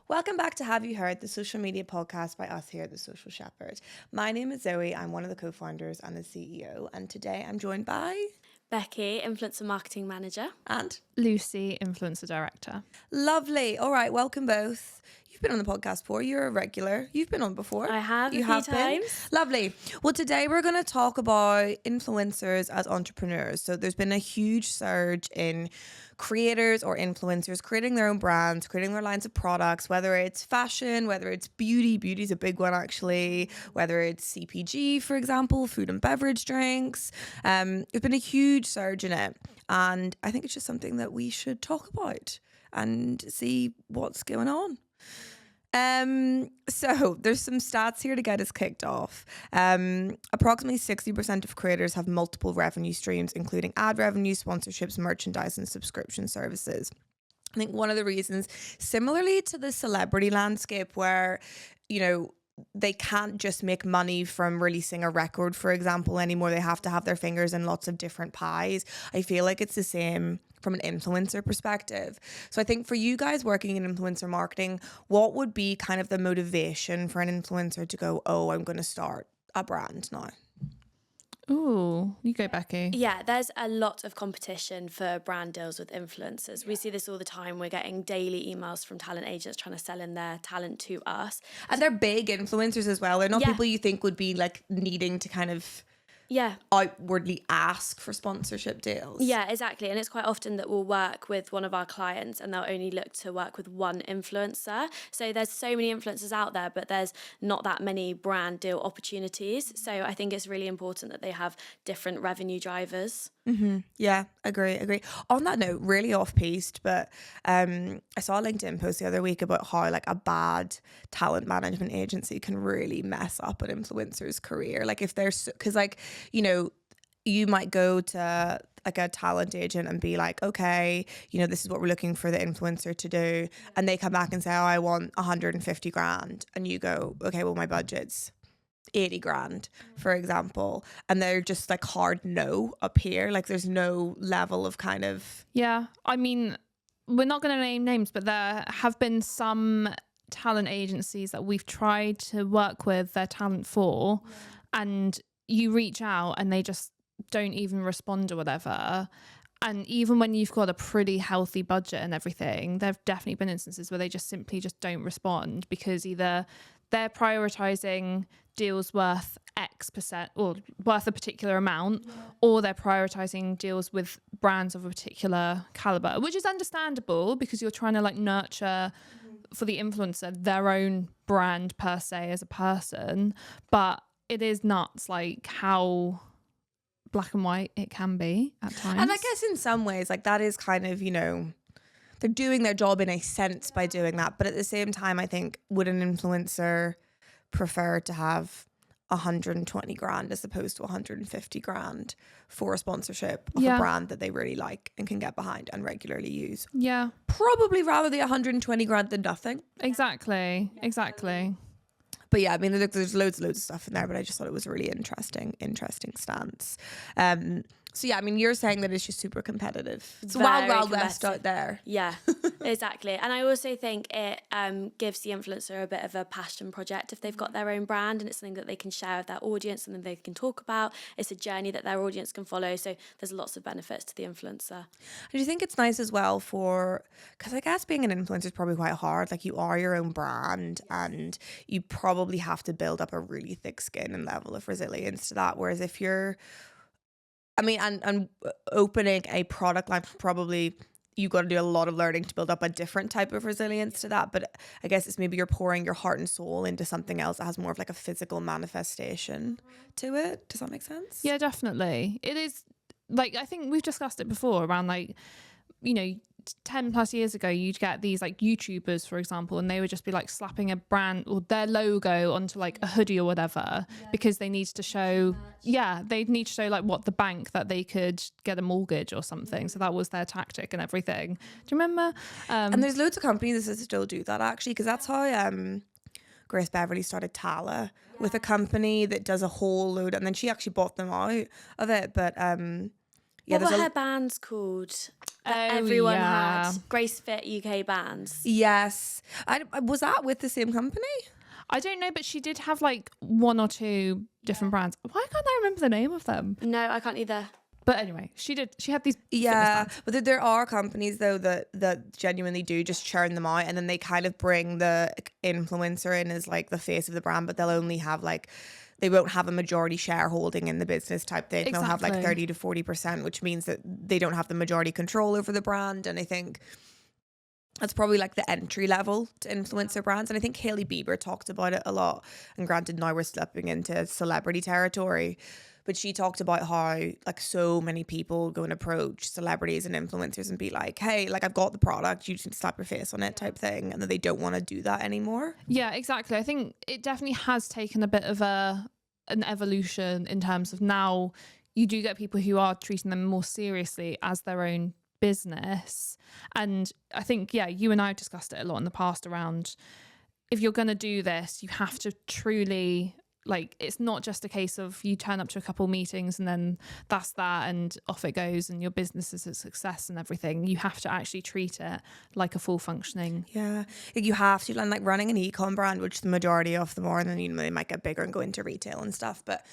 Welcome back to Have You Heard, the social media podcast by us here at The Social Shepherd. My name is Zoe. I'm one of the co-founders and the CEO. And today I'm joined by... Becky, Influencer Marketing Manager. And... Lucy, Influencer Director. Lovely. All right, welcome both. You've been on the podcast before. You're a regular. You've been on before. I have you a few have times. Been. Lovely. Well, today we're going to talk about influencers as entrepreneurs. So there's been a huge surge in creators or influencers creating their own brands, creating their lines of products, whether it's fashion, whether it's beauty. Beauty's a big one, actually. Whether it's CPG, for example, food and beverage drinks. There's been a huge surge in it. And I think it's just something that we should talk about and see what's going on. So there's some stats here to get us kicked off. Approximately 60% of creators have multiple revenue streams, including ad revenue, sponsorships, merchandise, and subscription services. I think one of the reasons, similarly to the celebrity landscape where, you know, they can't just make money from releasing a record, for example, anymore. They have to have their fingers in lots of different pies. I feel like it's the same from an influencer perspective. So I think for you guys working in influencer marketing, what would be kind of the motivation for an influencer to go, oh, I'm going to start a brand now? Ooh, you go, Becky. Yeah, there's a lot of competition for brand deals with influencers. We see this all the time. We're getting daily emails from talent agents trying to sell in their talent to us. And they're big influencers as well. They're not people you think would be like needing to kind of outwardly ask for sponsorship deals. Yeah, exactly. And it's quite often that we'll work with one of our clients and they'll only look to work with one influencer. So there's so many influencers out there, but there's not that many brand deal opportunities. So I think it's really important that they have different revenue drivers. Mm-hmm. Yeah, agree. On that note, really off-piste, but I saw a LinkedIn post the other week about how like a bad talent management agency can really mess up an influencer's career. Like if there's, because like, you know, you might go to like a talent agent and be like, okay, you know, this is what we're looking for the influencer to do. And they come back and say, oh, I want 150 grand. And you go, okay, well, my budget's 80 grand, for example. And they're just like hard no up here. Like there's no level of kind of... Yeah, I mean, we're not going to name names, but there have been some talent agencies that we've tried to work with their talent for, and you reach out and they just don't even respond or whatever. And even when you've got a pretty healthy budget and everything, there have definitely been instances where they just simply just don't respond because either they're prioritizing deals worth X percent or worth a particular amount, or they're prioritizing deals with brands of a particular caliber, which is understandable because you're trying to like nurture for the influencer their own brand per se as a person. But it is nuts like how black and white it can be at times. And I guess in some ways, like that is kind of, you know, they're doing their job in a sense by doing that. But at the same time, I think, would an influencer prefer to have 120 grand as opposed to 150 grand for a sponsorship of a brand that they really like and can get behind and regularly use? Yeah. Probably rather the 120 grand than nothing. Exactly. But yeah, I mean, there's loads of stuff in there, but I just thought it was a really interesting stance. So yeah, I mean, you're saying that it's just super competitive. It's wild west out there. Yeah, exactly. And I also think it gives the influencer a bit of a passion project if they've got their own brand and it's something that they can share with their audience, something they can talk about. It's a journey that their audience can follow. So there's lots of benefits to the influencer. Do you think it's nice as well because I guess being an influencer is probably quite hard. Like you are your own brand and you probably have to build up a really thick skin and level of resilience to that. Whereas if you're, I mean, and opening a product line, probably you've got to do a lot of learning to build up a different type of resilience to that. But I guess it's maybe you're pouring your heart and soul into something else that has more of like a physical manifestation to it. Does that make sense? Yeah, definitely. It is like, I think we've discussed it before around like, you know, 10 plus years ago, you'd get these like YouTubers, for example, and they would just be like slapping a brand or their logo onto like a hoodie or whatever because they need to show, they'd need to show like what the bank that they could get a mortgage or something. So that was their tactic and everything. Do you remember? And there's loads of companies that still do that actually, because that's how Grace Beverly started Tala with a company that does a whole load, and then she actually bought them out of it. But what were her bands called? that everyone had. Grace Fit UK bands. Yes. Was that with the same company? I don't know, but she did have like one or two different brands. Why can't I remember the name of them? No, I can't either. But anyway, she had these. Yeah, but there are companies though that genuinely do just churn them out, and then they kind of bring the influencer in as like the face of the brand, but they'll only have like, they won't have a majority shareholding in the business type thing. They'll have like 30 to 40%, which means that they don't have the majority control over the brand. And I think that's probably like the entry level to influencer brands. And I think Hailey Bieber talked about it a lot. And granted, now we're slipping into celebrity territory, but she talked about how like so many people go and approach celebrities and influencers and be like, hey, like I've got the product, you just need to slap your face on it type thing. And that they don't want to do that anymore. Yeah, exactly. I think it definitely has taken a bit of an evolution in terms of now you do get people who are treating them more seriously as their own business. And I think, yeah, you and I have discussed it a lot in the past around, if you're going to do this, you have to truly, like, it's not just a case of you turn up to a couple meetings and then that's that and off it goes and your business is a success and everything. You have to actually treat it like a full functioning. Yeah, you have to. And like running an e-com brand, which the majority of them are, and then you know they might get bigger and go into retail and stuff, but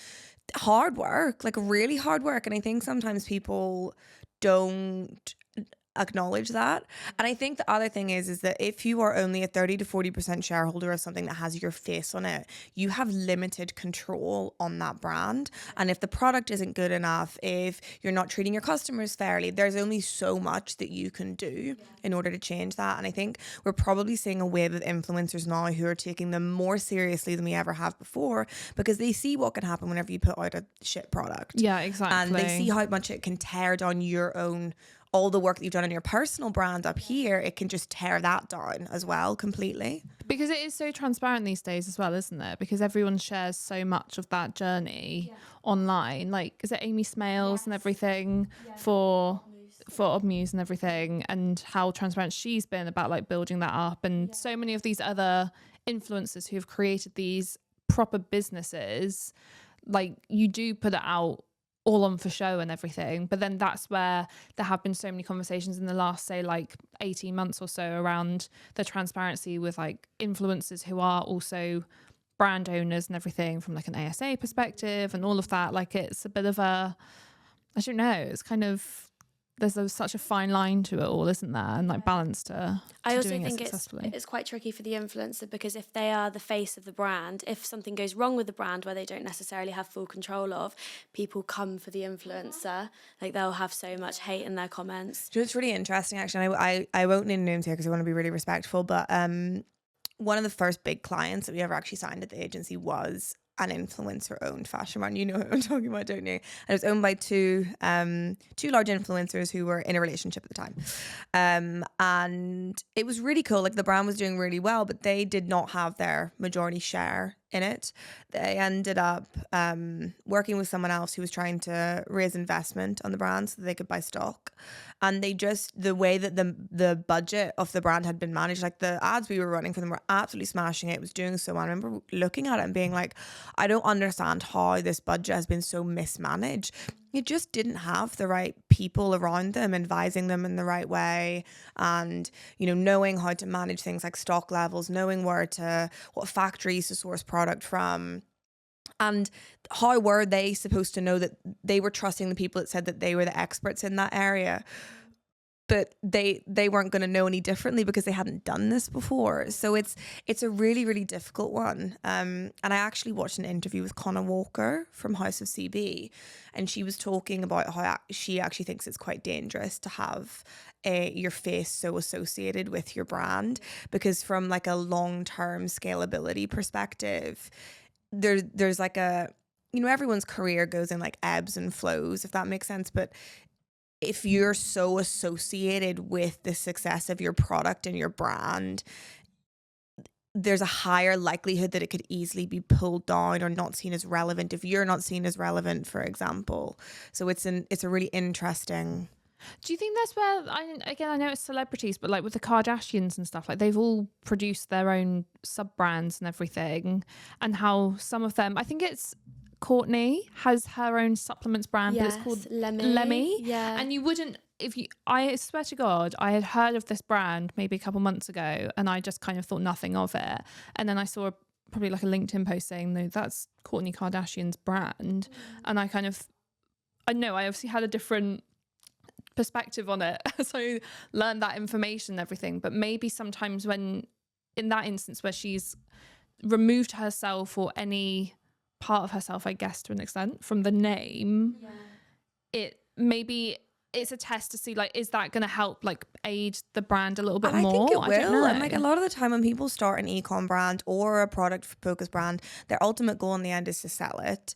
hard work, like really hard work. And I think sometimes people don't acknowledge that. And I think the other thing is that if you are only a 30 to 40% shareholder of something that has your face on it, you have limited control on that brand. And if the product isn't good enough, if you're not treating your customers fairly, there's only so much that you can do in order to change that. And I think we're probably seeing a wave of influencers now who are taking them more seriously than we ever have before, because they see what can happen whenever you put out a shit product. Yeah, exactly. And they see how much it can tear down your own, all the work that you've done on your personal brand up here. It can just tear that down as well completely. Because it is so transparent these days as well, isn't it? Because everyone shares so much of that journey online. Like, is it Amy Smales and everything for Obmuse and everything, and how transparent she's been about like building that up, and so many of these other influencers who have created these proper businesses. Like, you do put it out all on for show and everything, but then that's where there have been so many conversations in the last, say, like 18 months or so around the transparency with like influencers who are also brand owners and everything from like an ASA perspective and all of that. Like, it's a bit of a, I don't know, it's kind of, there's such a fine line to it all, isn't there? And like balance to I also doing think it successfully. it's quite tricky for the influencer, because if they are the face of the brand, if something goes wrong with the brand where they don't necessarily have full control of, people come for the influencer. Like, they'll have so much hate in their comments. So it's really interesting actually. I won't name names here because I want to be really respectful, but one of the first big clients that we ever actually signed at the agency was an influencer owned fashion brand. You know what I'm talking about, don't you? And it was owned by two large influencers who were in a relationship at the time. And it was really cool. Like, the brand was doing really well, but they did not have their majority share in it. They ended up working with someone else who was trying to raise investment on the brand so that they could buy stock. And they just, the way that the budget of the brand had been managed, like the ads we were running for them were absolutely smashing it. It was doing so well. I remember looking at it and being like, I don't understand how this budget has been so mismanaged. It just didn't have the right people around them, advising them in the right way, and, you know, knowing how to manage things like stock levels, knowing what factories to source product from. And how were they supposed to know that they were trusting the people that said that they were the experts in that area? But they weren't going to know any differently because they hadn't done this before. So it's a really, really difficult one. And I actually watched an interview with Connor Walker from House of CB, and she was talking about how she actually thinks it's quite dangerous to have your face so associated with your brand, because from like a long-term scalability perspective, there's like a, you know, everyone's career goes in like ebbs and flows, if that makes sense. But if you're so associated with the success of your product and your brand, there's a higher likelihood that it could easily be pulled down or not seen as relevant if you're not seen as relevant, for example. So it's a really interesting. Do you think that's where, I know it's celebrities, but like with the Kardashians and stuff, like they've all produced their own sub-brands and everything, and how some of them, I think it's Courtney has her own supplements brand, but it's called Lemmy. Yeah. And you wouldn't, I swear to God, I had heard of this brand maybe a couple months ago, and I just kind of thought nothing of it. And then I saw probably like a LinkedIn post saying, no, that's Kourtney Kardashian's brand. And I obviously had a different perspective on it. So I learned that information and everything. But maybe sometimes when, in that instance where she's removed herself or any part of herself, I guess, to an extent, from the name, it's a test to see, like, is that going to help, like, aid the brand a little bit and more? I think it will. I don't know. And like a lot of the time when people start an e-com brand or a product focused brand, their ultimate goal in the end is to sell it.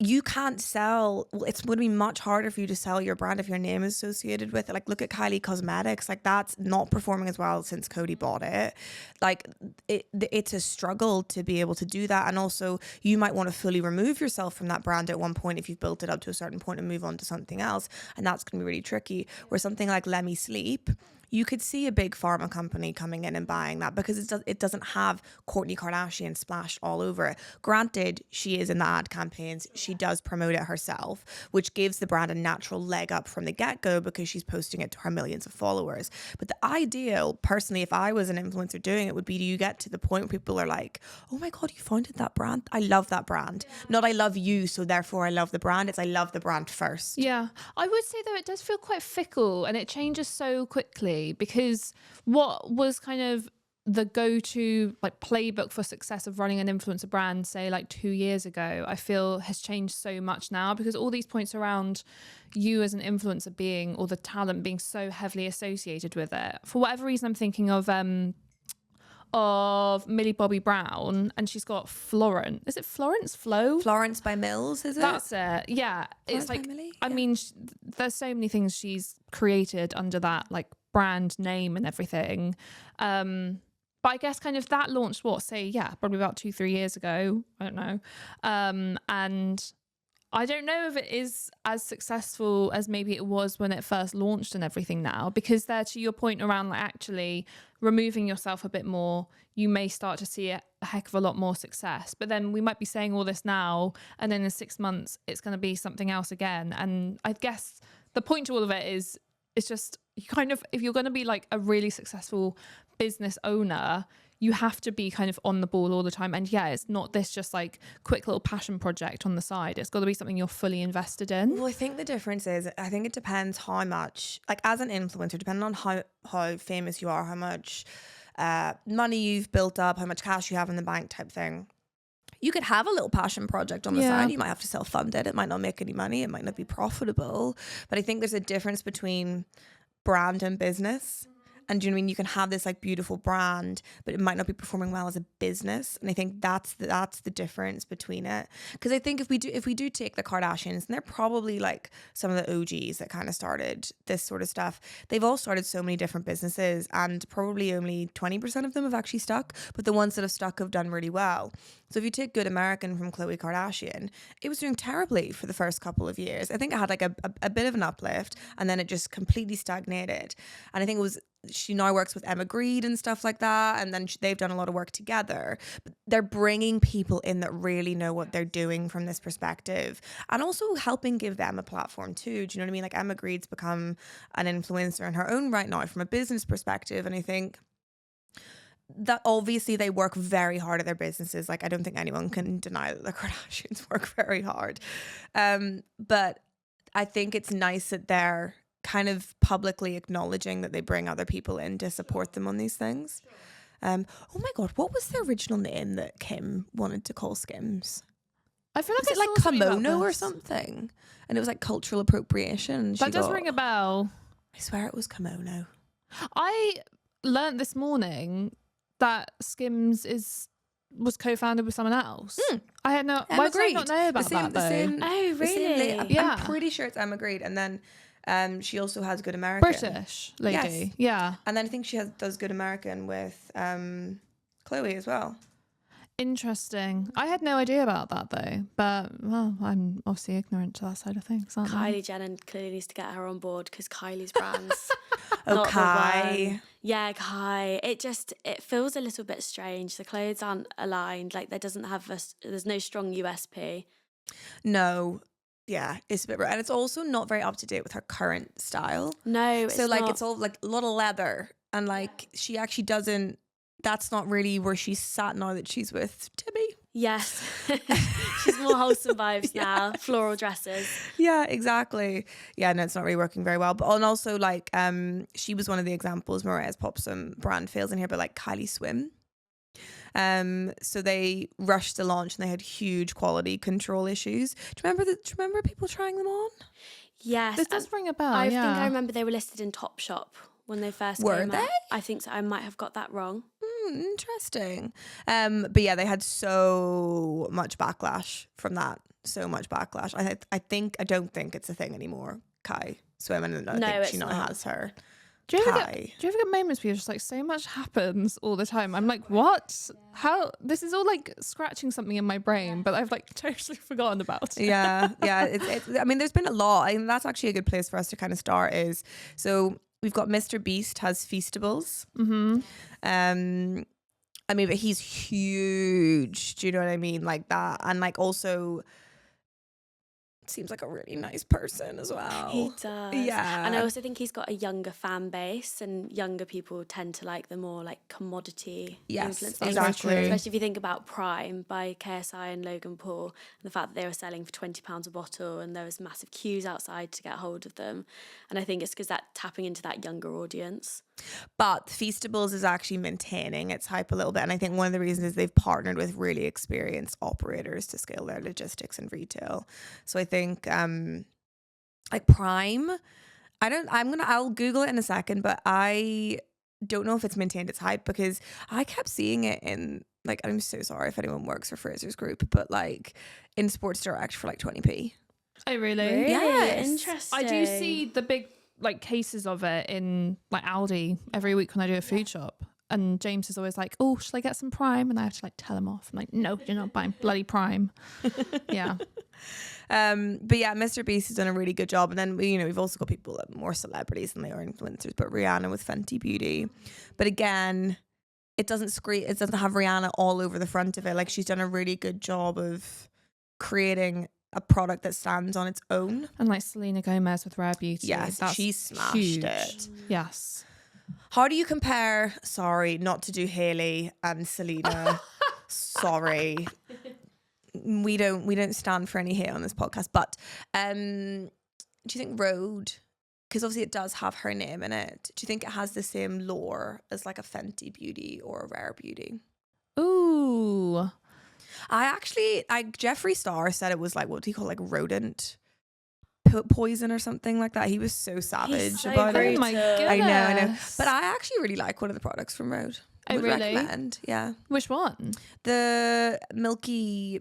You can't sell, well, it's going to be much harder for you to sell your brand if your name is associated with it. Like, look at Kylie Cosmetics, like that's not performing as well since Cody bought it. Like it's a struggle to be able to do that. And also you might want to fully remove yourself from that brand at one point if you've built it up to a certain point and move on to something else. And that's going to be really tricky. Where something like Let Me Sleep, you could see a big pharma company coming in and buying that because it doesn't have Kourtney Kardashian splashed all over it. Granted, she is in the ad campaigns. She does promote it herself, which gives the brand a natural leg up from the get-go because she's posting it to her millions of followers. But the ideal, personally, if I was an influencer doing it, would be, do you get to the point where people are like, oh my God, you founded that brand? I love that brand. Not I love you, so therefore I love the brand. It's I love the brand first. Yeah. I would say, though, it does feel quite fickle and it changes so quickly, because what was kind of the go-to like playbook for success of running an influencer brand, say like 2 years ago, I feel has changed so much now, because all these points around you as an influencer being, or the talent being so heavily associated with it. For whatever reason, I'm thinking of Millie Bobby Brown, and she's got Florence. Is it Florence? Florence by Mills, is it? That's it. Yeah. Florence It's like, by Millie? I mean, there's so many things she's created under that like brand name and everything. But I guess kind of that launched probably about 2-3 years ago. I don't know. And I don't know if it is as successful as maybe it was when it first launched and everything now, because there, to your point around like actually removing yourself a bit more, you may start to see a heck of a lot more success. But then we might be saying all this now, and then in 6 months, it's going to be something else again. And I guess the point to all of it is, it's just, you kind of, if you're going to be like a really successful business owner, you have to be kind of on the ball all the time. And yeah, it's not this just like quick little passion project on the side. It's got to be something you're fully invested in. Well, I think the difference is, I think it depends how much, like as an influencer, depending on how famous you are, how much money you've built up, how much cash you have in the bank type thing. You could have a little passion project on the side. You might have to self-fund it. It might not make any money. It might not be profitable. But I think there's a difference between brand and business. And do you know what I mean? You can have this like beautiful brand, but it might not be performing well as a business. And I think that's the difference between it. Because I think if we do take the Kardashians, and they're probably like some of the OGs that kind of started this sort of stuff. They've all started so many different businesses, and probably only 20% of them have actually stuck. But the ones that have stuck have done really well. So if you take Good American from Khloe Kardashian, it was doing terribly for the first couple of years. I think it had like a bit of an uplift, and then it just completely stagnated. And I think it was, she now works with Emma Grede and stuff like that, and then they've done a lot of work together. But they're bringing people in that really know what they're doing from this perspective, and also helping give them a platform too. Do you know what I mean? Like Emma Grede's become an influencer in her own right now from a business perspective, and I think that obviously they work very hard at their businesses. Like I don't think anyone can deny that the Kardashians work very hard, but I think it's nice that they're kind of publicly acknowledging that they bring other people in to support them on these things. Oh my God, what was the original name that Kim wanted to call Skims? I feel like Was it like kimono or something? And it was like cultural appropriation. That does ring a bell. I swear it was kimono. I learnt this morning that Skims was co-founded with someone else. I had no. Why did I not know about that though? Oh really? I'm pretty sure it's Emma Grede, and then she also has Good American. British lady. Yes. Yeah. And then I think she does Good American with Chloe as well. Interesting. I had no idea about that though, but well, I'm obviously ignorant to that side of things. Aren't I? Kylie Jenner clearly needs to get her on board, because Kylie's brands. Oh, not the Kai. one. Yeah, Kai. It feels a little bit strange. The clothes aren't aligned. Like there's no strong USP. No. yeah, it's a bit, and it's also not very up to date with her current style. No, So it's like not. it's all like a lot of leather, and like she actually doesn't. That's not really where she's sat now that she's with Timmy. Yes. She's more wholesome vibes now. Floral dresses. Yeah, exactly. Yeah, no, it's not really working very well. But and also like she was one of the examples. Mariah's popped some brand fails in here, but like Kylie Swim. So they rushed the launch and they had huge quality control issues. Do you remember people trying them on? Yes. This does ring a bell. I yeah. think I remember they were listed in Topshop when they first Were came they? out. I think so. I might have got that wrong. Interesting. But yeah, they had so much backlash from that. So much backlash. I don't think it's a thing anymore. Kai Swim, and I think it's she now not. has her. Do you ever Kai. get moments where you're just like, so much happens all the time? I'm like, what? How? This is all like scratching something in my brain, but I've like totally forgotten about it. Yeah. It's I mean, there's been a lot. I mean, that's actually a good place for us to kind of start. Is so we've got Mr. Beast has Feastables. I mean, but he's huge. Do you know what I mean? Like that, and like also seems like a really nice person as well. He does. Yeah. And I also think he's got a younger fan base, and younger people tend to like the more like commodity Yes, influencers. exactly. Especially if you think about Prime by KSI and Logan Paul, and the fact that they were selling for £20 a bottle and there was massive queues outside to get hold of them. And I think it's because that tapping into that younger audience. But Feastables is actually maintaining its hype a little bit. And I think one of the reasons is they've partnered with really experienced operators to scale their logistics and retail. So I think like Prime, I'll Google it in a second, but I don't know if it's maintained its hype because I kept seeing it in like, I'm so sorry if anyone works for Fraser's Group, but like in Sports Direct for like 20p. Oh, really? Really? Yes. Interesting. I do see the big like cases of it in like Aldi every week when I do a food shop. And James is always like, oh, shall I get some Prime? And I have to like tell him off. I'm like, no, you're not buying bloody Prime. Yeah. But yeah, Mr. Beast has done a really good job. And then, we've also got people that are more celebrities than they are influencers, but Rihanna with Fenty Beauty. But again, it doesn't have Rihanna all over the front of it. Like she's done a really good job of creating a product that stands on its own. And like Selena Gomez with Rare Beauty. Yes, that's she smashed huge. it. Yes. How do you compare, sorry, not to do Hailey and Selena. Sorry. We don't stand for any hate on this podcast, but do you think Rhode, because obviously it does have her name in it, do you think it has the same lore as like a Fenty Beauty or a Rare Beauty? Ooh. Jeffree Star said it was like, what do you call it, like rodent poison or something like that. He was so savage so about it. Oh my goodness. I know. But I actually really like one of the products from Rhode. Oh, Would really? recommend. Yeah. Which one? The milky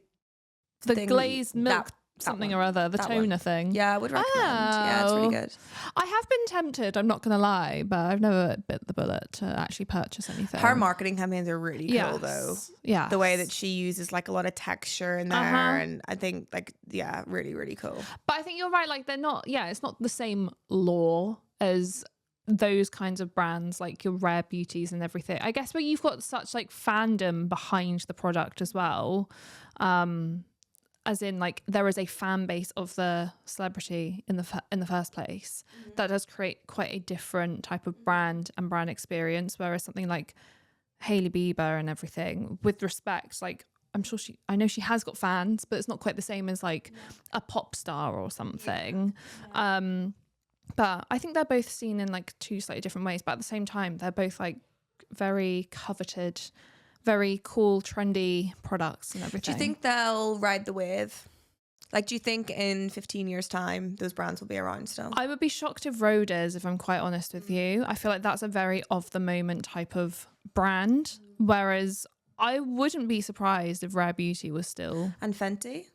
The thing, glazed milk that something one. or other, the That toner one. thing. Yeah, I would recommend. Yeah, it's really Oh. good. I have been tempted, I'm not going to lie, but I've never bit the bullet to actually purchase anything. Her marketing campaigns are really cool though. Yeah. The way that she uses like a lot of texture in there, and I think like, yeah, really, really cool. But I think you're right, like they're not, it's not the same lore as those kinds of brands like your Rare Beauties and everything. I guess where you've got such like fandom behind the product as well. As in like there is a fan base of the celebrity in the first place. That does create quite a different type of brand and brand experience, whereas something like Hailey Bieber and everything, with respect, like I know she has got fans, but it's not quite the same as like a pop star or something. But I think they're both seen in like two slightly different ways, but at the same time they're both like very coveted, very cool, trendy products and everything. Do you think they'll ride the wave? Like, do you think in 15 years' time those brands will be around still? I would be shocked if Rhode is, if I'm quite honest with you. I feel like that's a very of the moment type of brand, whereas I wouldn't be surprised if Rare Beauty was still. And Fenty?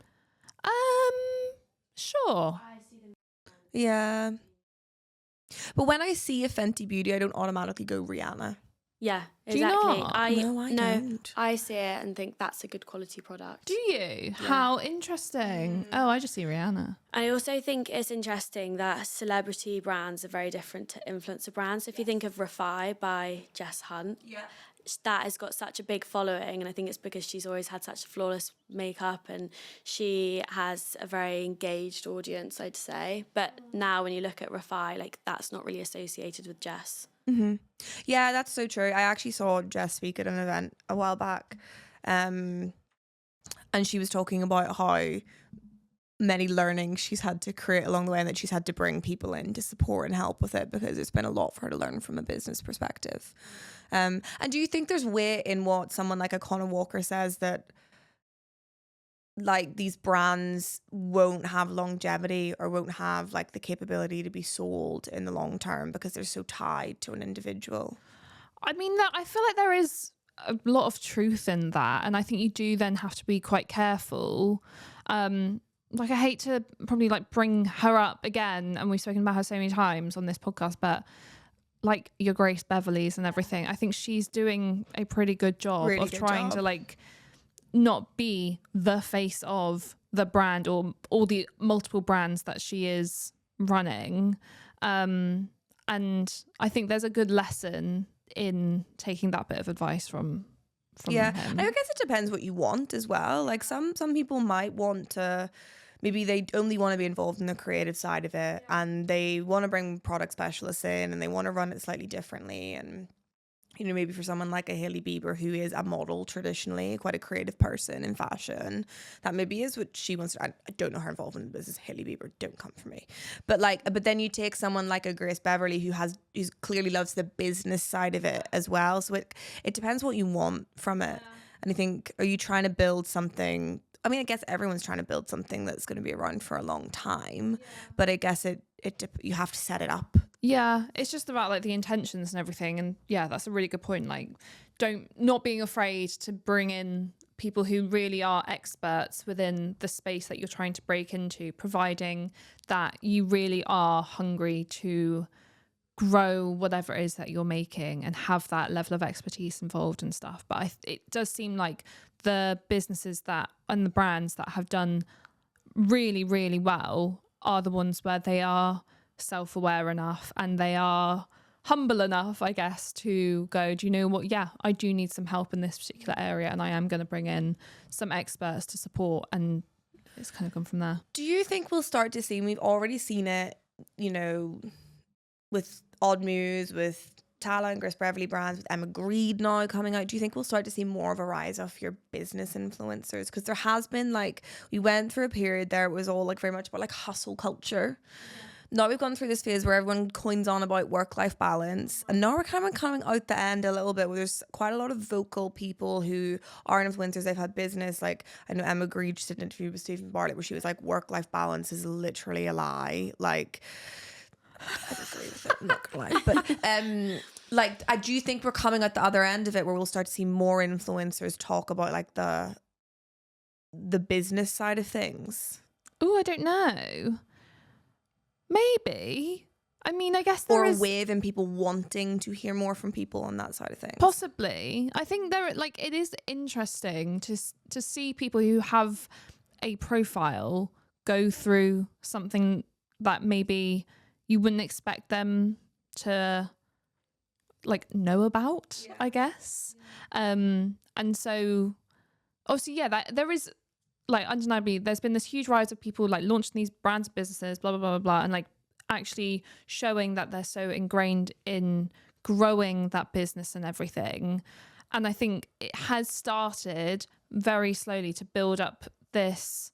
Sure. Yeah. But when I see a Fenty Beauty, I don't automatically go Rihanna. Yeah, Do you exactly. not? I don't. I see it and think that's a good quality product. Do you? How interesting. Oh, I just see Rihanna. I also think it's interesting that celebrity brands are very different to influencer brands. So if you think of Refi by Jess Hunt, that has got such a big following, and I think it's because she's always had such flawless makeup and she has a very engaged audience, I'd say. But now when you look at Refi, like that's not really associated with Jess. Yeah, that's so true. I actually saw Jess speak at an event a while back, and she was talking about how many learnings she's had to create along the way, and that she's had to bring people in to support and help with it, because it's been a lot for her to learn from a business perspective. And do you think there's weight in what someone like a Conor Walker says, that like these brands won't have longevity or won't have like the capability to be sold in the long term because they're so tied to an individual? I mean, I feel like there is a lot of truth in that, and I think you do then have to be quite careful. Like I hate to probably like bring her up again, and we've spoken about her so many times on this podcast, but like your Grace Beverly's and everything, I think she's doing a pretty good job Really of good trying job. to like not be the face of the brand or all the multiple brands that she is running. And I think there's a good lesson in taking that bit of advice from Yeah, him. and I guess it depends what you want as well. Like some people might want to, maybe they only want to be involved in the creative side of it, and they want to bring product specialists in, and they want to run it slightly differently. And you know, maybe for someone like a Hailey Bieber, who is a model traditionally, quite a creative person in fashion, that maybe is what she wants to. I don't know her involvement in the business. Hailey Bieber, don't come for me. But then you take someone like a Grace Beverly, who clearly loves the business side of it as well. So it depends what you want from it. And I think, are you trying to build something? I mean, I guess everyone's trying to build something that's going to be around for a long time, but I guess you have to set it up. Yeah, it's just about like the intentions and everything. And yeah, that's a really good point. Like, not being afraid to bring in people who really are experts within the space that you're trying to break into, providing that you really are hungry to grow whatever it is that you're making and have that level of expertise involved and stuff. But it does seem like the businesses and the brands that have done really, really well are the ones where they are self-aware enough and they are humble enough, I guess, to go, do you know what? Yeah, I do need some help in this particular area, and I am going to bring in some experts to support. And it's kind of gone from there. Do you think we'll start to see, we've already seen it, you know, with Odd Muse, with Tala and Grace Beverly brands, with Emma Grede now coming out, do you think we'll start to see more of a rise of your business influencers? Because there has been, like, we went through a period there, it was all like very much about like hustle culture. Now we've gone through this phase where everyone coins on about work-life balance, and now we're kind of coming out the end a little bit where there's quite a lot of vocal people who are influencers. They've had business, like I know Emma Grede just did an interview with Stephen Bartlett where she was like, work-life balance is literally a lie. Like, I don't agree with it, I'm not gonna lie. But like, I do think we're coming at the other end of it where we'll start to see more influencers talk about like the business side of things. Oh, I don't know. Maybe. I mean, I guess there is a wave in people wanting to hear more from people on that side of things. Possibly. I think it is interesting to see people who have a profile go through something that maybe you wouldn't expect them to like know about, I guess. And so obviously, yeah, that there is like undeniably there's been this huge rise of people like launching these brands, businesses, blah blah blah blah blah, and like actually showing that they're so ingrained in growing that business and everything. And I think it has started very slowly to build up this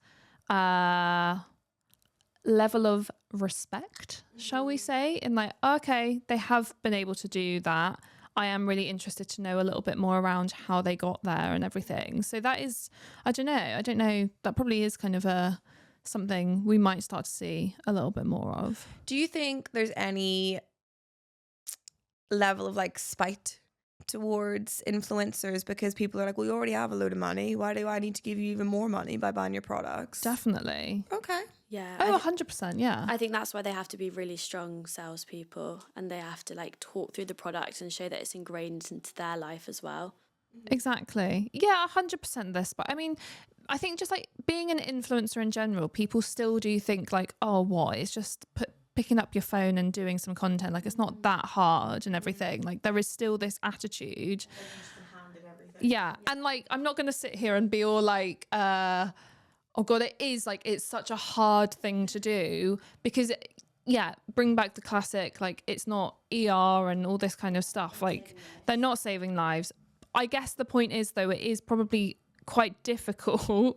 level of respect, shall we say, in like, okay, they have been able to do that. I am really interested to know a little bit more around how they got there and everything. So that is, I don't know. That probably is kind of something we might start to see a little bit more of. Do you think there's any level of like spite towards influencers because people are like, well, you already have a load of money. Why do I need to give you even more money by buying your products? Definitely. Okay. Yeah. Oh, 100%. Yeah. I think that's why they have to be really strong salespeople, and they have to like talk through the product and show that it's ingrained into their life as well. Exactly. Yeah, 100% this. But I mean, I think just like being an influencer in general, people still do think like, oh, what? It's just picking up your phone and doing some content. Like, it's not that hard and everything. Like, there is still this attitude. Yeah. And like, I'm not going to sit here and be all like, oh God, it is like, it's such a hard thing to do because bring back the classic, like it's not ER and all this kind of stuff. Like they're not saving lives. I guess the point is though, it is probably quite difficult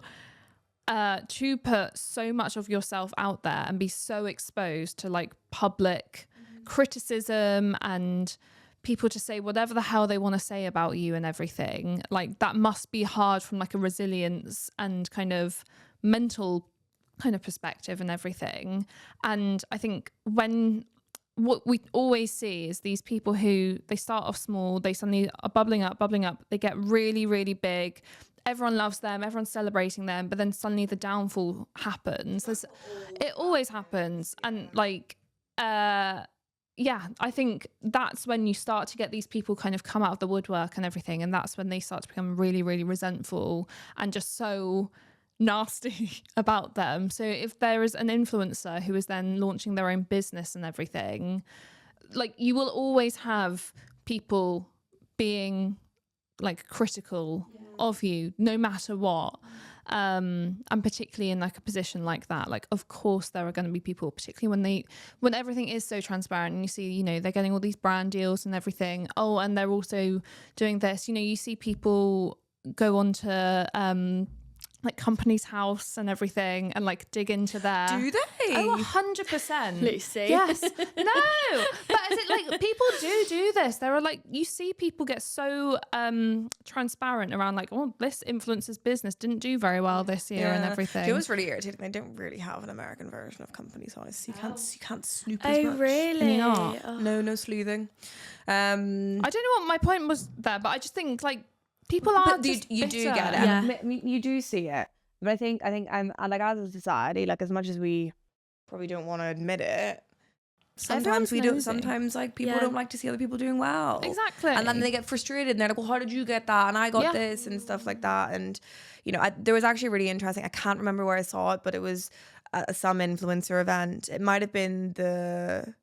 to put so much of yourself out there and be so exposed to like public criticism and people to say whatever the hell they want to say about you and everything. Like that must be hard from like a resilience and kind of mental kind of perspective and everything. And I think what we always see is these people who they start off small, they suddenly are bubbling up, they get really, really big. Everyone loves them, everyone's celebrating them, but then suddenly the downfall happens. It always happens. And like, I think that's when you start to get these people kind of come out of the woodwork and everything. And that's when they start to become really, really resentful and just so nasty about them. So if there is an influencer who is then launching their own business and everything, like you will always have people being like critical of you no matter what. And particularly in like a position like that, like of course there are going to be people, particularly when everything is so transparent and you see, you know, they're getting all these brand deals and everything. Oh, and they're also doing this, you know, you see people go on to like Company's House and everything and like dig into there. Do they? Oh, 100%. Lucy. Yes. No. But is it like people do this? There are like, you see people get so transparent around like, oh, this influencer's business didn't do very well this year and everything. It was really irritating. They don't really have an American version of Company's House. You can't snoop as Oh, much. really? Not. Oh. No sleuthing. I don't know what my point was there, but I just think like people are just you do bitter. get it. Yeah. I mean, you do see it, but I think and like as a society, like as much as we Probably don't want to admit it. Everyone's Sometimes we don't. nosy. Sometimes like people Yeah. don't like to see other people doing well. Exactly. And then they get frustrated and they're like, well, how did you get that? And I got Yeah. this and stuff like that. And, you know, there was actually really interesting. I can't remember where I saw it, but it was some influencer event. It might have been the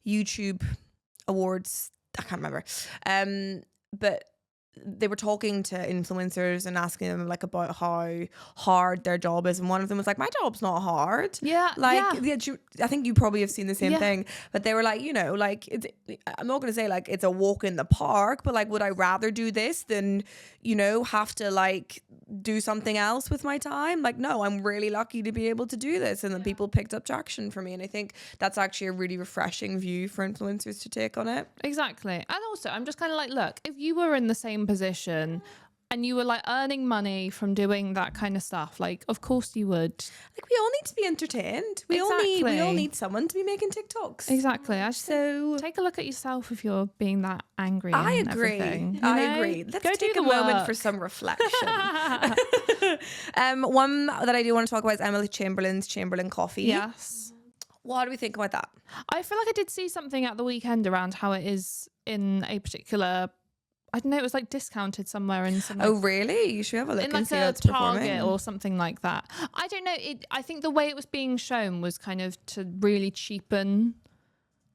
YouTube awards. I can't remember. But they were talking to influencers and asking them like about how hard their job is, and one of them was like, my job's not hard. Yeah. Like, yeah. I think you probably have seen the same Yeah. thing, but they were like, you know, like, I'm not going to say like it's a walk in the park, but like, would I rather do this than, you know, have to like do something else with my time? Like, no, I'm really lucky to be able to do this. And then people picked up traction for me. And I think that's actually a really refreshing view for influencers to take on it. Exactly. And also, I'm just kind of like, look, if you were in the same position and you were like earning money from doing that kind of stuff, like, of course you would. Like, we all need to be entertained. We all Exactly. need someone to be making TikToks. Exactly. I just So take a look at yourself if you're being that angry. I and agree. everything, you I know? agree. Let's Go take do a the moment for work. some reflection. One that I do want to talk about is Emily Chamberlain's Chamberlain Coffee. Yes. What do we think about that? I feel like I did see something at the weekend around how it is in a particular, I don't know, it was like discounted somewhere in some Oh, really? You should have a look in and like see how a it's Target performing. or something like that. I don't know. I think the way it was being shown was kind of to really cheapen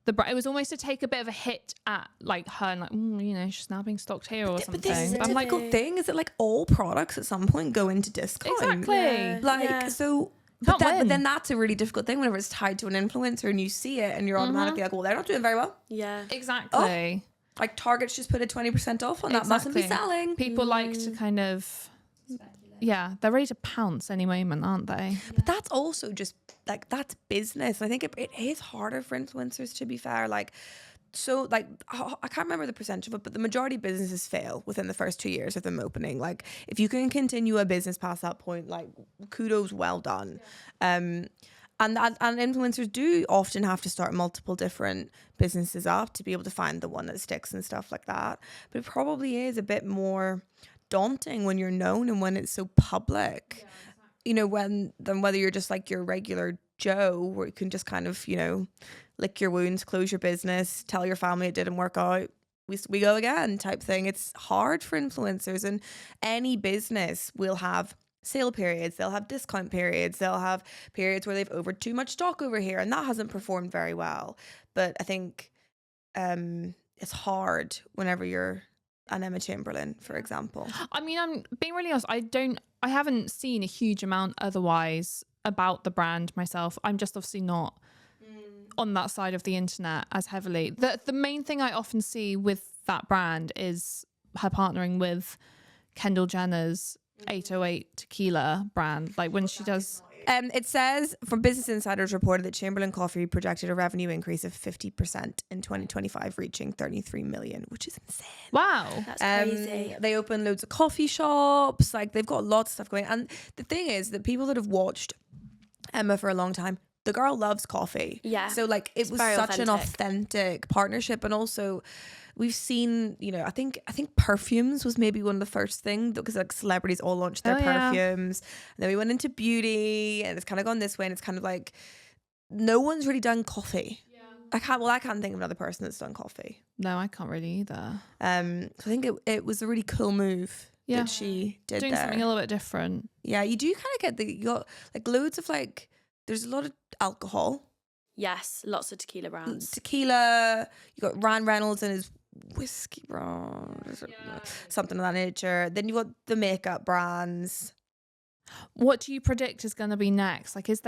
the brand. It was almost to take a bit of a hit at like her and like, you know, she's now being stocked here or something. But this is a But I'm like, difficult thing. Is it like all products at some point go into discount? exactly. Yeah. Like, so... Can't But win. then that's a really difficult thing whenever it's tied to an influencer and you see it and you're automatically like, well, they're not doing very well. Yeah. Exactly. Like Target's just put a 20% off on that. Mustn't be Exactly. selling. People like to kind of, yeah, they're ready to pounce any moment, aren't they? But that's also just like, that's business. I think it is harder for influencers, to be fair. Like, so like, I can't remember the percentage of it, but the majority of businesses fail within the first 2 years of them opening. Like, if you can continue a business past that point, like, kudos, well done. And influencers do often have to start multiple different businesses up to be able to find the one that sticks and stuff like that. But it probably is a bit more daunting when you're known and when it's so public. You know, whether you're just like your regular Joe, where you can just kind of, you know, lick your wounds, close your business, tell your family it didn't work out, we go again type thing. It's hard for influencers, and any business will have sale periods, they'll have discount periods, they'll have periods where they've ordered too much stock over here and that hasn't performed very well. But I think it's hard whenever you're an Emma Chamberlain, for example. I mean, I'm being really honest. I haven't seen a huge amount otherwise about the brand myself. I'm just obviously not on that side of the internet as heavily. The main thing I often see with that brand is her partnering with Kendall Jenner's 808 tequila brand. Like when she does. It says from Business Insider's reported that Chamberlain Coffee projected a revenue increase of 50% in 2025, reaching 33 million, which is insane. Wow. That's crazy. They open loads of coffee shops, like they've got lots of stuff going. And the thing is that people that have watched Emma for a long time, the girl loves coffee. Yeah. So like it was very such an authentic partnership. And also we've seen, you know, I think perfumes was maybe one of the first things, because like celebrities all launched their perfumes. And then we went into beauty, and it's kind of gone this way, and it's kind of like no one's really done coffee. Yeah. I can't think of another person that's done coffee. No, I can't really either. So I think it was a really cool move that she did doing there. something a little bit different. Yeah, you do kind of you got like loads of like, there's a lot of alcohol. Yes, lots of tequila brands. Tequila, you got Ryan Reynolds and his whiskey brand, something of that nature. Then you got the makeup brands. What do you predict is going to be next? Like, is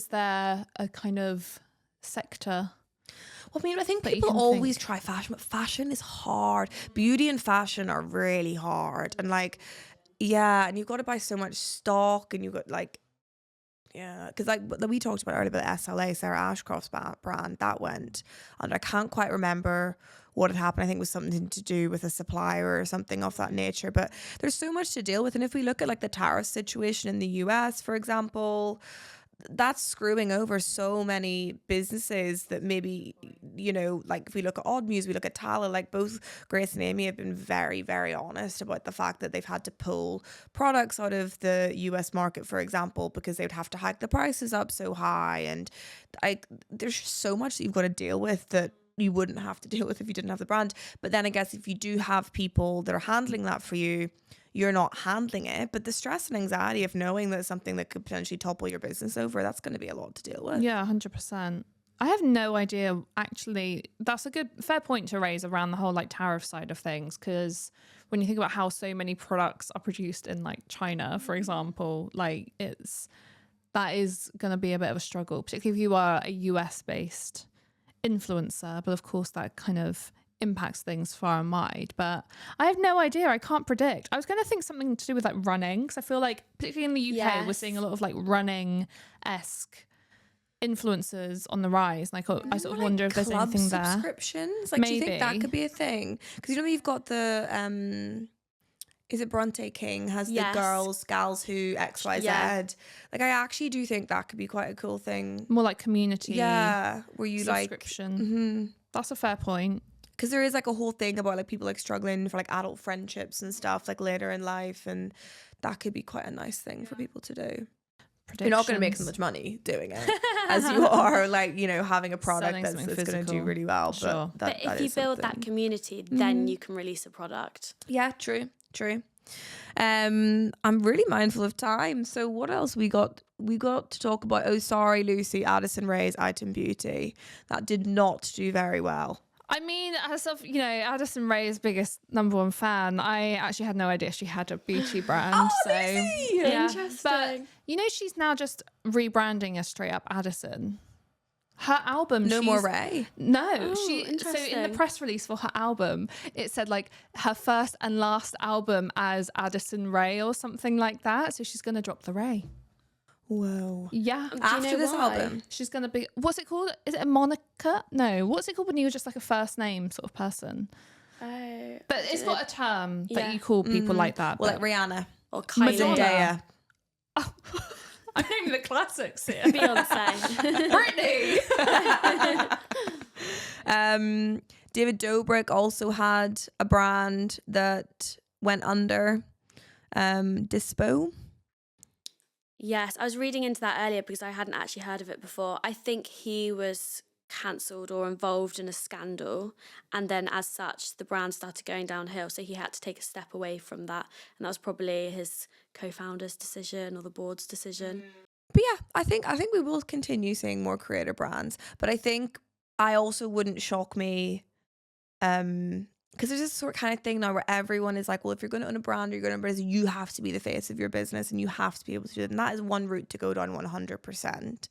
there a kind of sector? Well, I mean, I think But you people can always think. try fashion, but fashion is hard. Beauty and fashion are really hard. And like, yeah, and you've got to buy so much stock, and you've got like, yeah, because like we talked about earlier about SLA, Sarah Ashcroft's brand, that went under. I can't quite remember what had happened. I think it was something to do with a supplier or something of that nature. But there's so much to deal with. And if we look at like the tariff situation in the US, for example, that's screwing over so many businesses that maybe, you know, like if we look at Odd Muse, we look at Tala, like both Grace and Amy have been very, very honest about the fact that they've had to pull products out of the US market, for example, because they would have to hike the prices up so high. And there's just so much that you've got to deal with that you wouldn't have to deal with if you didn't have the brand. But then I guess if you do have people that are handling that for you, you're not handling it. But the stress and anxiety of knowing that it's something that could potentially topple your business over, that's going to be a lot to deal with. Yeah, 100%. I have no idea, actually. That's a fair point to raise around the whole like tariff side of things, because when you think about how so many products are produced in like China, for example, like that is going to be a bit of a struggle, particularly if you are a US based influencer. But of course that kind of impacts things far and wide. But I have no idea. I can't predict. I was going to think something to do with like running, because I feel like particularly in the UK we're seeing a lot of like running-esque influencers on the rise, and I sort of wonder if there's anything there. Subscriptions, like, do you think that could be a thing? Because you know you've got the is it Bronte King has the gals who XYZ. Like I actually do think that could be quite a cool thing. More like community. Yeah, where you subscription. That's a fair point. Because there is like a whole thing about like people like struggling for like adult friendships and stuff like later in life, and that could be quite a nice thing for people to do. You're not going to make as much money doing it as you are like, you know, having a product that's going to do really well. Sure. But if you build that community, then you can release a product. Yeah, true. I'm really mindful of time. So what else we got to talk about? Oh, sorry, Lucy, Addison Rae's Item Beauty. That did not do very well. I mean, as of, you know, Addison Rae's biggest #1 fan, I actually had no idea she had a beauty brand. Oh, so Lucy! Yeah. Interesting. But you know, she's now just rebranding as straight up Addison. Her album, No More Rae. No, so interesting. in the press release for her album, it said like her first and last album as Addison Rae or something like that. So she's gonna drop the Rae. Whoa. Yeah. After this album, She's gonna be, what's it called? Is it a moniker? No. What's it called when you're just like a first name sort of person? Oh, But it's got a term that Yeah. you call people like that. well, like Rihanna or Kylie. Madonna. Zendaya. I'm naming the classics here. Beyonce. Britney. David Dobrik also had a brand that went under. Dispo. Yes, I was reading into that earlier because I hadn't actually heard of it before. I think he was cancelled or involved in a scandal, and then as such the brand started going downhill, so he had to take a step away from that, and that was probably his co-founder's decision or the board's decision. But yeah, I think we will continue seeing more creator brands, but I think I also wouldn't shock me because there's this sort of kind of thing now where everyone is like, well, if you're going to own a brand or you're going to own a business, you have to be the face of your business and you have to be able to do it. And that is one route to go down 100%.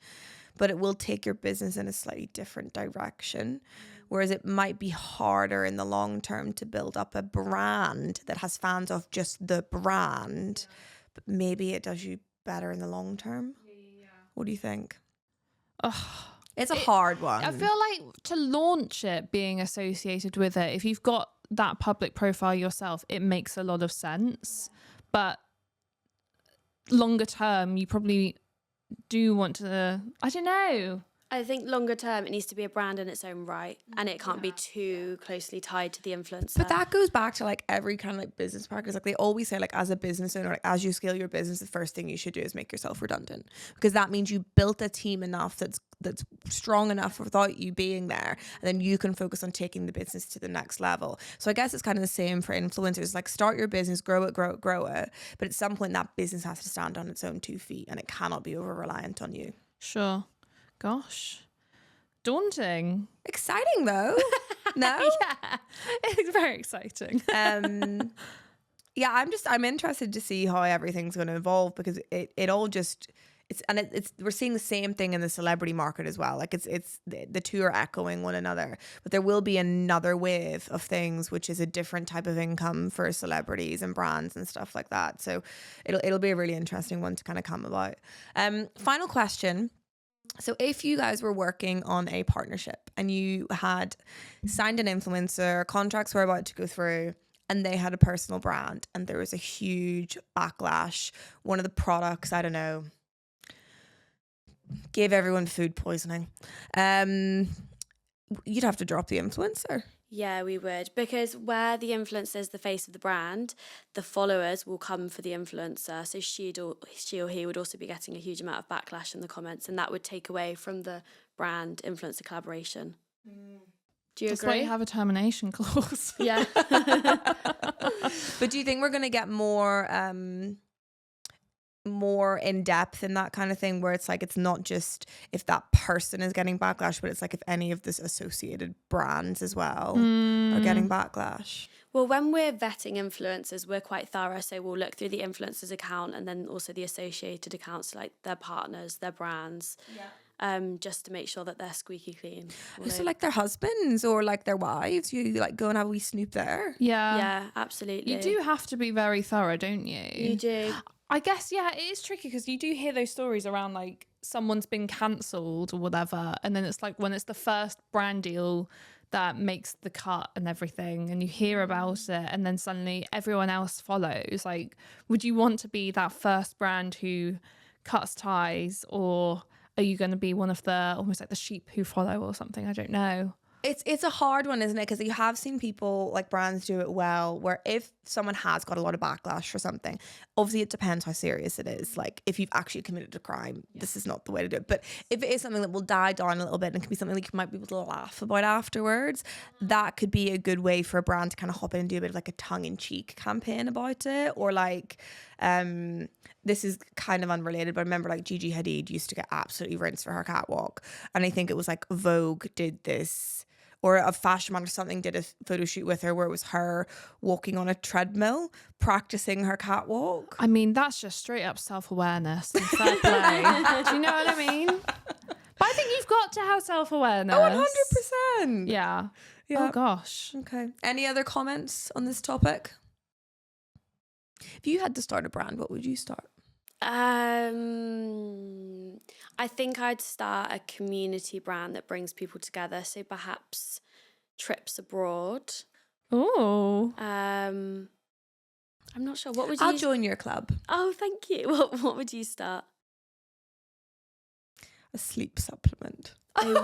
But it will take your business in a slightly different direction. Whereas it might be harder in the long term to build up a brand that has fans of just the brand. But maybe it does you better in the long term. What do you think? It's a hard one. I feel like to launch it, being associated with it, if you've got that public profile yourself, it makes a lot of sense. But longer term, you probably do want to, I don't know. I think longer term it needs to be a brand in its own right, and it can't be too closely tied to the influencer. But that goes back to like every kind of like business practice. Like they always say, like as a business owner, like as you scale your business, the first thing you should do is make yourself redundant, because that means you built a team enough that's strong enough without you being there, and then you can focus on taking the business to the next level. So I guess it's kind of the same for influencers. Like start your business, grow it, but at some point that business has to stand on its own 2 feet, and it cannot be over reliant on you. Sure. Gosh. Daunting. Exciting though. No? Yeah. It's very exciting. Yeah, I'm interested to see how everything's going to evolve, because it all just it's we're seeing the same thing in the celebrity market as well. Like it's the two are echoing one another, but there will be another wave of things which is a different type of income for celebrities and brands and stuff like that. So it'll be a really interesting one to kind of come about. Final question. So if you guys were working on a partnership and you had signed an influencer, contracts were about to go through, and they had a personal brand and there was a huge backlash, one of the products, I don't know, gave everyone food poisoning, you'd have to drop the influencer. Yeah, we would, because where the influencer is the face of the brand, the followers will come for the influencer. So she or he would also be getting a huge amount of backlash in the comments, and that would take away from the brand influencer collaboration. Do you That's agree? why you have a termination clause. Yeah. But do you think we're going to get more in depth in that kind of thing, where it's like it's not just if that person is getting backlash, but it's like if any of this associated brands as well are getting backlash? Well, when we're vetting influencers, we're quite thorough. So we'll look through the influencer's account and then also the associated accounts, like their partners, their brands, just to make sure that they're squeaky clean. So like their husbands or like their wives, you like go and have a wee snoop there? Yeah, absolutely. You do have to be very thorough, don't you? You do. I guess, yeah, it is tricky because you do hear those stories around like someone's been cancelled or whatever. And then it's like when it's the first brand deal that makes the cut and everything, and you hear about it and then suddenly everyone else follows. Like, would you want to be that first brand who cuts ties, or are you going to be one of the almost like the sheep who follow or something? I don't know. It's a hard one, isn't it? Because you have seen people like brands do it well, where if someone has got a lot of backlash for something, obviously it depends how serious it is. Like if you've actually committed a crime, this is not the way to do it. But if it is something that will die down a little bit and can be something that you might be able to laugh about afterwards, that could be a good way for a brand to kind of hop in and do a bit of like a tongue-in-cheek campaign about it. Or like this is kind of unrelated, but I remember like Gigi Hadid used to get absolutely rinsed for her catwalk, and I think it was like Vogue did this, or a fashion model or something did a photo shoot with her where it was her walking on a treadmill practicing her catwalk. I mean, that's just straight up self-awareness and fair play. Do you know what I mean? But I think you've got to have self-awareness. Oh, 100%. Yeah. Yeah. Oh gosh. Okay. Any other comments on this topic? If you had to start a brand, what would you start? I think I'd start a community brand that brings people together. So perhaps trips abroad. Oh. I'm not sure. What would you? I'll join your club. Oh, thank you. What would you start? A sleep supplement. Oh,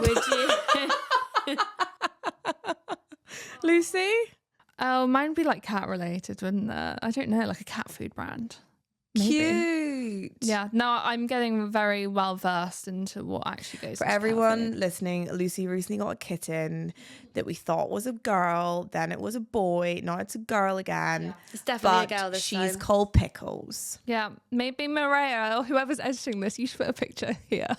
would you? Lucy? Oh, mine would be like cat related, wouldn't it? I don't know, like a cat food brand. Maybe. Cute. Yeah, no, I'm getting very well versed into what actually goes For into cat everyone food. listening, Lucy recently got a kitten that we thought was a girl, then it was a boy, now it's a girl again. It's definitely a But girl this she's time. called Pickles. Yeah, maybe Maria or whoever's editing this, you should put a picture here.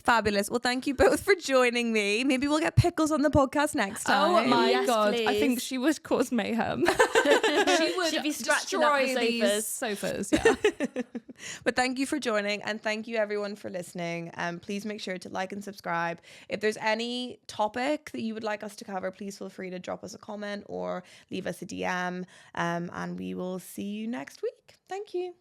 Fabulous. Well, thank you both for joining me. Maybe we'll get Pickles on the podcast next time. Oh my Yes, God, I think please. she would cause mayhem. She would She'd be scratching up the destroy these sofas, yeah. But thank you for joining, and thank you everyone for listening. Please make sure to like and subscribe. If there's any topic that you would like us to cover, please feel free to drop us a comment or leave us a DM. And we will see you next week. Thank you.